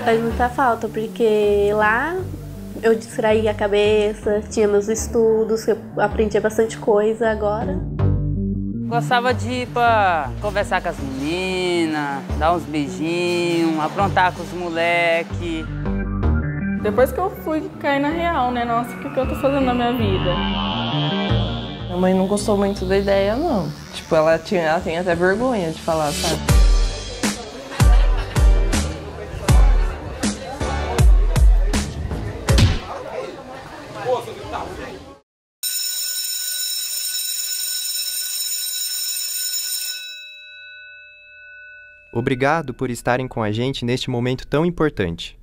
Faz muita falta, porque lá eu distraía a cabeça, tinha meus estudos, eu aprendia bastante coisa agora. Gostava de ir pra conversar com as meninas, dar uns beijinhos, aprontar com os moleques. Depois que eu fui cair na real, né? Nossa, o que eu tô fazendo na minha vida? Minha mãe não gostou muito da ideia, não. Tipo, ela tem até vergonha de falar, sabe? Obrigado por estarem com a gente neste momento tão importante.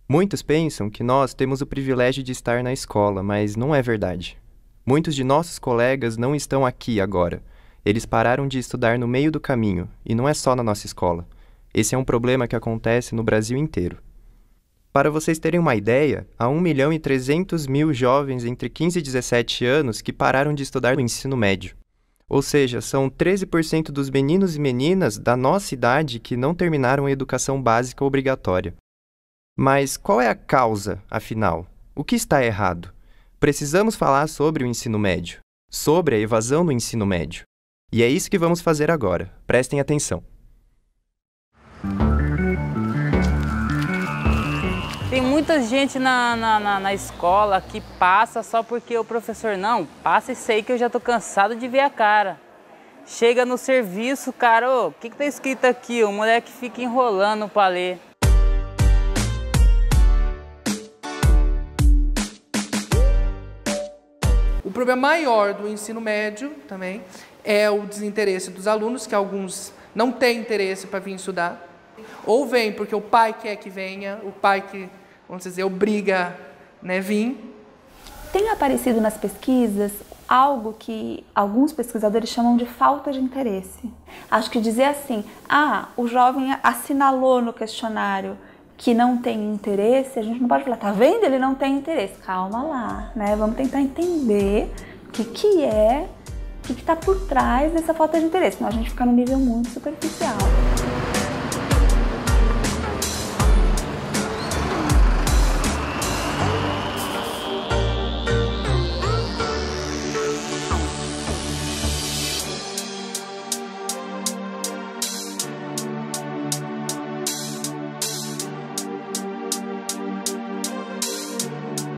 Muitos pensam que nós temos o privilégio de estar na escola, mas não é verdade. Muitos de nossos colegas não estão aqui agora. Eles pararam de estudar no meio do caminho, e não é só na nossa escola. Esse é um problema que acontece no Brasil inteiro. Para vocês terem uma ideia, há 1.300.000 jovens entre 15 e 17 anos que pararam de estudar no ensino médio. Ou seja, são 13% dos meninos e meninas da nossa idade que não terminaram a educação básica obrigatória. Mas qual é a causa, afinal? O que está errado? Precisamos falar sobre o ensino médio, sobre a evasão no ensino médio. E é isso que vamos fazer agora. Prestem atenção. Tem muita gente na escola que passa só porque o professor não, passa isso aí que eu já tô cansado de ver a cara. Chega no serviço, cara, ô, o que tá escrito aqui? O moleque fica enrolando pra ler. O problema maior do ensino médio também é o desinteresse dos alunos, que alguns não têm interesse para vir estudar, ou vêm porque o pai quer que venha, o pai que, vamos dizer, obriga, né, vir. Tem aparecido nas pesquisas algo que alguns pesquisadores chamam de falta de interesse. Acho que dizer assim, o jovem assinalou no questionário que não tem interesse, a gente não pode falar, tá vendo? Ele não tem interesse. Calma lá, né? Vamos tentar entender o que está por trás dessa falta de interesse, senão a gente fica num nível muito superficial.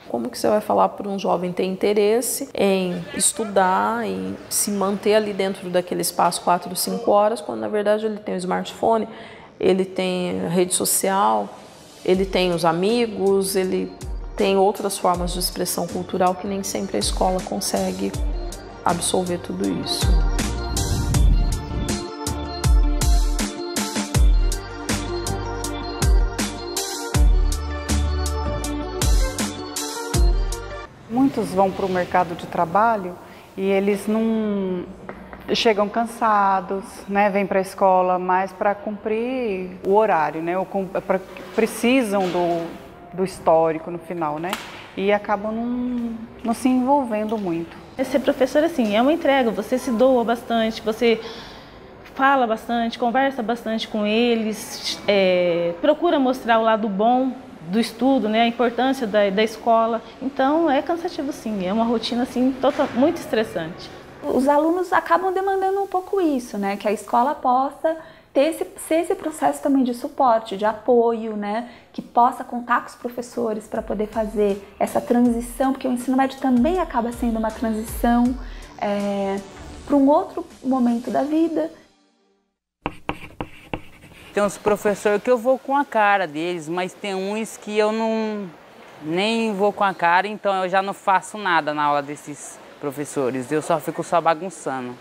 Como que você vai falar para um jovem ter interesse em estudar, em se manter ali dentro daquele espaço 4, 5 horas, quando na verdade ele tem o smartphone, ele tem a rede social, ele tem os amigos, ele tem outras formas de expressão cultural que nem sempre a escola consegue absorver tudo isso. Muitos vão para o mercado de trabalho e eles não chegam cansados, né? Vêm para a escola mais para cumprir o horário, né? Ou precisam do histórico no final, né? E acabam não se envolvendo muito. Ser professor, assim, é uma entrega, você se doa bastante, você fala bastante, conversa bastante com eles, procura mostrar o lado bom do estudo, né, a importância da escola. Então é cansativo sim, é uma rotina assim, muito estressante. Os alunos acabam demandando um pouco isso, né, que a escola possa ser esse processo também de suporte, de apoio, né, que possa contar com os professores para poder fazer essa transição, porque o ensino médio também acaba sendo uma transição para um outro momento da vida. Tem uns professores que eu vou com a cara deles, mas tem uns que eu nem vou com a cara, então eu já não faço nada na aula desses professores. Eu só fico bagunçando,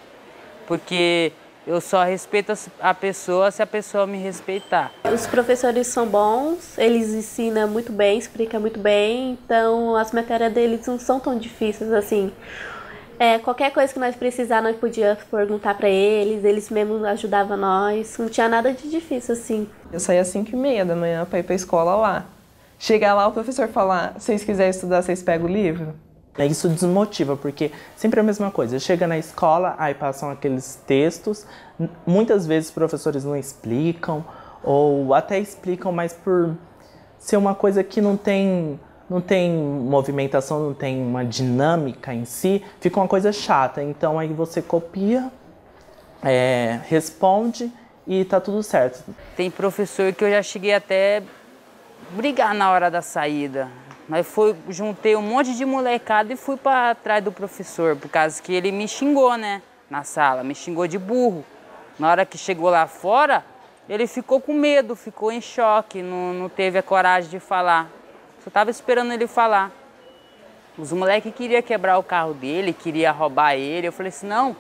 porque eu só respeito a pessoa se a pessoa me respeitar. Os professores são bons, eles ensinam muito bem, explicam muito bem, então as matérias deles não são tão difíceis assim. Qualquer coisa que nós precisar, nós podíamos perguntar para eles mesmos ajudavam nós, não tinha nada de difícil assim. Eu saía às 5h30 da manhã para ir para a escola lá. Chegar lá, o professor falar, se vocês quiserem estudar, vocês pegam o livro? Isso desmotiva, porque sempre é a mesma coisa. Chega na escola, aí passam aqueles textos, muitas vezes os professores não explicam, ou até explicam, mas por ser uma coisa que não tem movimentação, não tem uma dinâmica em si, fica uma coisa chata. Então aí você copia, responde e tá tudo certo. Tem professor que eu já cheguei até brigar na hora da saída. Mas juntei um monte de molecada e fui para trás do professor, por causa que ele me xingou, né, na sala, me xingou de burro. Na hora que chegou lá fora, ele ficou com medo, ficou em choque, não teve a coragem de falar. Só estava esperando ele falar. Os moleques queriam quebrar o carro dele, queriam roubar ele. Eu falei assim, não,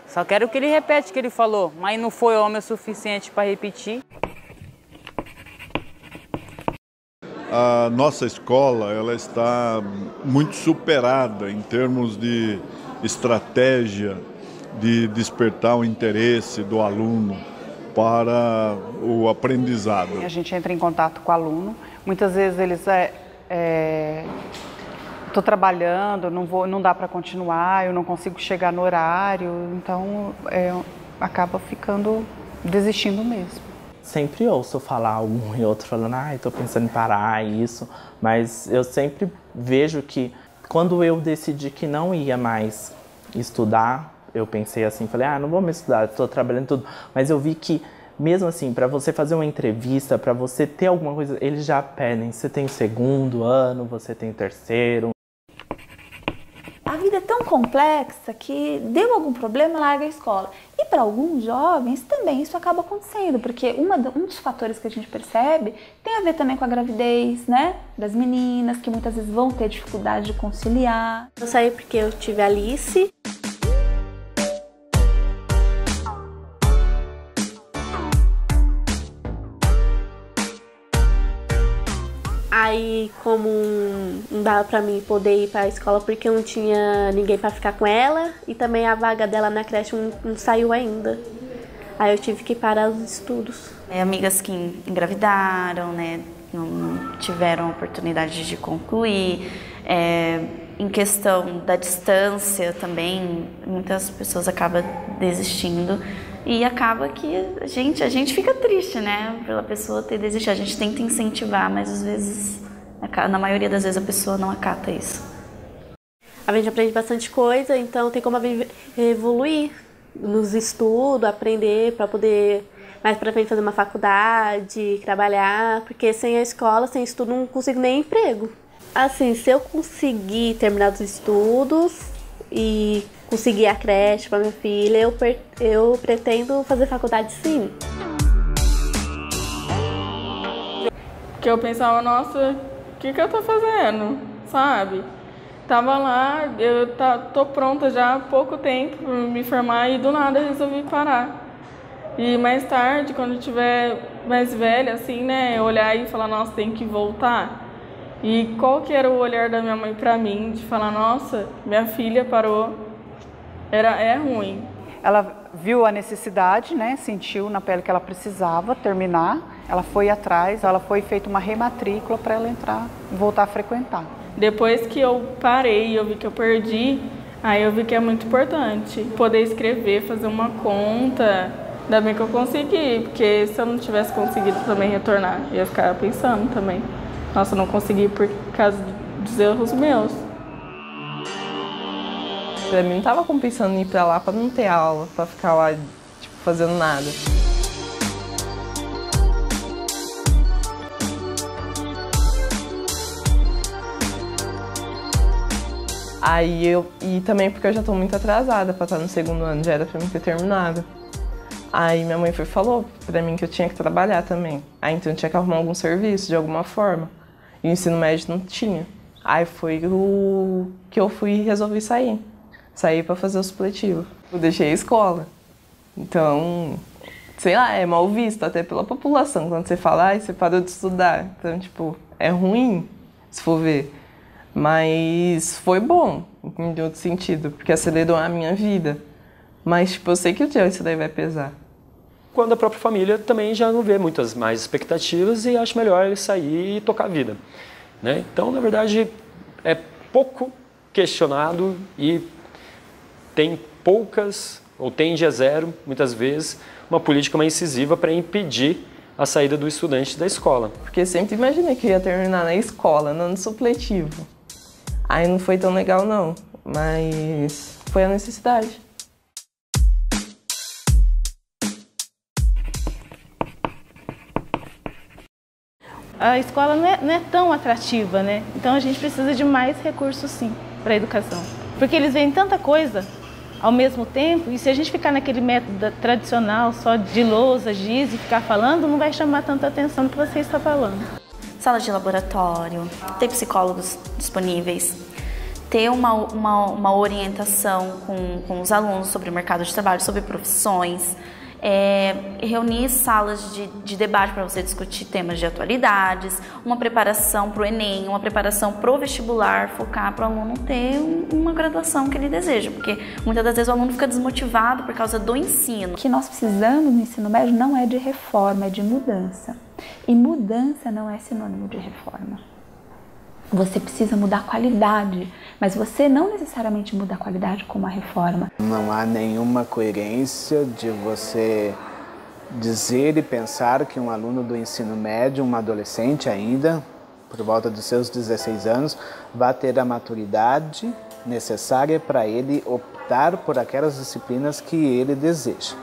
só quero que ele repete o que ele falou. Mas não foi homem o suficiente para repetir. A nossa escola ela está muito superada em termos de estratégia de despertar o interesse do aluno para o aprendizado. A gente entra em contato com o aluno, muitas vezes eles estou trabalhando, não dá para continuar, eu não consigo chegar no horário, então acaba desistindo mesmo. Sempre ouço falar um e outro falando, estou pensando em parar isso, mas eu sempre vejo que quando eu decidi que não ia mais estudar, eu pensei assim, falei, não vou mais estudar, estou trabalhando tudo, mas eu vi que mesmo assim, para você fazer uma entrevista, para você ter alguma coisa, eles já pedem, você tem 2º ano, você tem 3º. A vida é tão complexa que deu algum problema, larga a escola. E para alguns jovens também isso acaba acontecendo, porque um dos fatores que a gente percebe tem a ver também com a gravidez, né? Das meninas, que muitas vezes vão ter dificuldade de conciliar. Eu saí porque eu tive a Alice. Aí, como não dava pra mim poder ir pra escola porque eu não tinha ninguém pra ficar com ela e também a vaga dela na creche não saiu ainda. Aí eu tive que parar os estudos. Amigas que engravidaram, né, não tiveram oportunidade de concluir. Em questão da distância também, muitas pessoas acabam desistindo. E acaba que a gente fica triste, né, pela pessoa ter desistido. A gente tenta incentivar, mas às vezes, na maioria das vezes, a pessoa não acata isso. A gente aprende bastante coisa, então tem como evoluir nos estudos, aprender para poder mais para frente fazer uma faculdade, trabalhar, porque sem a escola, sem estudo, não consigo nem emprego. Assim, se eu conseguir terminar os estudos e conseguir a creche para minha filha, eu pretendo fazer faculdade sim. Porque eu pensava, nossa, o que eu tô fazendo, sabe? Tava lá, tô pronta já há pouco tempo para me formar e do nada eu resolvi parar. E mais tarde, quando eu tiver mais velha, assim, né, olhar e falar, nossa, tem que voltar. E qual que era o olhar da minha mãe para mim, de falar, nossa, minha filha parou. É ruim. Ela viu a necessidade, né? Sentiu na pele que ela precisava terminar. Ela foi atrás, ela foi feita uma rematrícula para ela entrar e voltar a frequentar. Depois que eu parei, eu vi que eu perdi, aí eu vi que é muito importante poder escrever, fazer uma conta. Ainda bem que eu consegui, porque se eu não tivesse conseguido também retornar, eu ia ficar pensando também. Nossa, eu não consegui por causa dos erros meus. Pra mim não tava compensando ir pra lá pra não ter aula, pra ficar lá, tipo, fazendo nada. E também porque eu já tô muito atrasada pra estar no 2º ano, já era pra mim ter terminado. Aí minha mãe falou pra mim que eu tinha que trabalhar também. Aí então eu tinha que arrumar algum serviço de alguma forma. E o ensino médio não tinha. Aí foi o que eu fui e resolvi sair. Saí para fazer o supletivo. Eu deixei a escola. Então, sei lá, é mal visto até pela população. Quando você fala, você parou de estudar. Então, tipo, é ruim, se for ver. Mas foi bom, em outro sentido, porque acelerou a minha vida. Mas, tipo, eu sei que o dia isso daí vai pesar. Quando a própria família também já não vê muitas mais expectativas e acha melhor ele sair e tocar a vida, né? Então, na verdade, é pouco questionado e tem poucas, ou tende a zero, muitas vezes, uma política mais incisiva para impedir a saída do estudante da escola. Porque sempre imaginei que eu ia terminar na escola, não no supletivo. Aí não foi tão legal não, mas foi a necessidade. A escola não é tão atrativa, né? Então a gente precisa de mais recursos, sim, para a educação. Porque eles veem tanta coisa ao mesmo tempo, e se a gente ficar naquele método tradicional, só de lousa, giz e ficar falando, não vai chamar tanta atenção do que você está falando. Sala de laboratório, ter psicólogos disponíveis, ter uma orientação com os alunos sobre o mercado de trabalho, sobre profissões, reunir salas de debate para você discutir temas de atualidades, uma preparação para o Enem, uma preparação para o vestibular, focar para o aluno ter uma graduação que ele deseja, porque muitas das vezes o aluno fica desmotivado por causa do ensino. O que nós precisamos no ensino médio não é de reforma, é de mudança. E mudança não é sinônimo de reforma. Você precisa mudar a qualidade, mas você não necessariamente muda a qualidade com uma reforma. Não há nenhuma coerência de você dizer e pensar que um aluno do ensino médio, um adolescente ainda, por volta dos seus 16 anos, vai ter a maturidade necessária para ele optar por aquelas disciplinas que ele deseja.